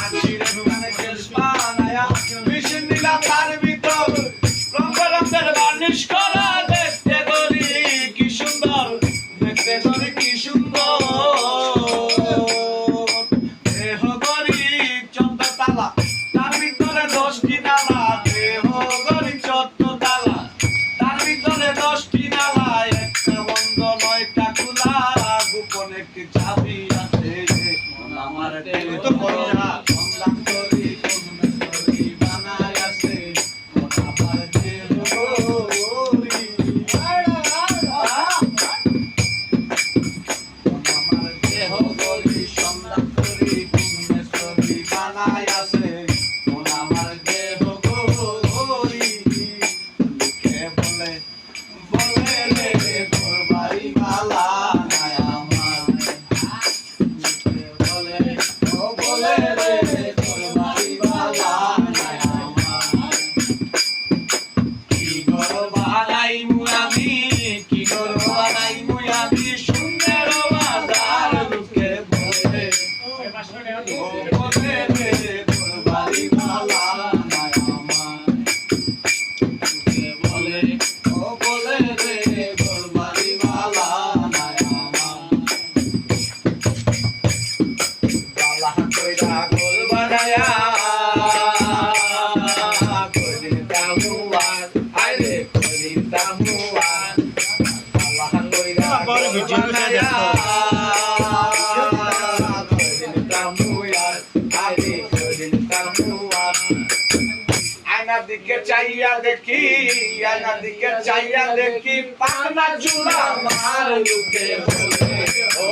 আছিরে দোকানে কেশ বানায়া মেশিন দিলাম তার ভিতর রঙ রঙের বার্নিশ করা দেখতে গরি কি সুন্দর দেখতে গরি কি সুন্দর দেহ গরি 14 তালা তার ভিতরে 10টি নালা দেহ গরি 14 তালা তার ভিতরে 10টি নালা একটা বন্ধ 9টা খোলা গোপন একটি চাবি আছে মন আমার টেনে তো কইরা সন্ধান করি করি বানায় আছে মন আমার দেহ গরি মন আমার দেহ গরি সন্ধান করি করি বানায় আছে মন আমার দেহ গরি কে বলে বলে রে তোর বাড়ি মালা নাই আমার বলে ও বলে রে তোর বাড়ি মালা নাই আমার কি গরো বানাই মুয়াবি কি গরো বানাই মুয়াবি সুন্দর বাজার লোকে বলে ও বলে রে তোর বাড়ি মালা নাই আমার বলে ও বলে রে তোর বাড়ি মালা নাই আমার বালা কইরা গোল বানায়া কইদিন তাহুয়ান আইরে কইদিন তাহুয়ান বালা কইরা গোল বানায়া কইদিন তাহুয়ান আইরে কইদিন তাহুয়ান আয়নার দিকে চাইয়া দেখি আয়নার দিকে চাইয়া দেখি পানা চুলা মার লুকে বলে ও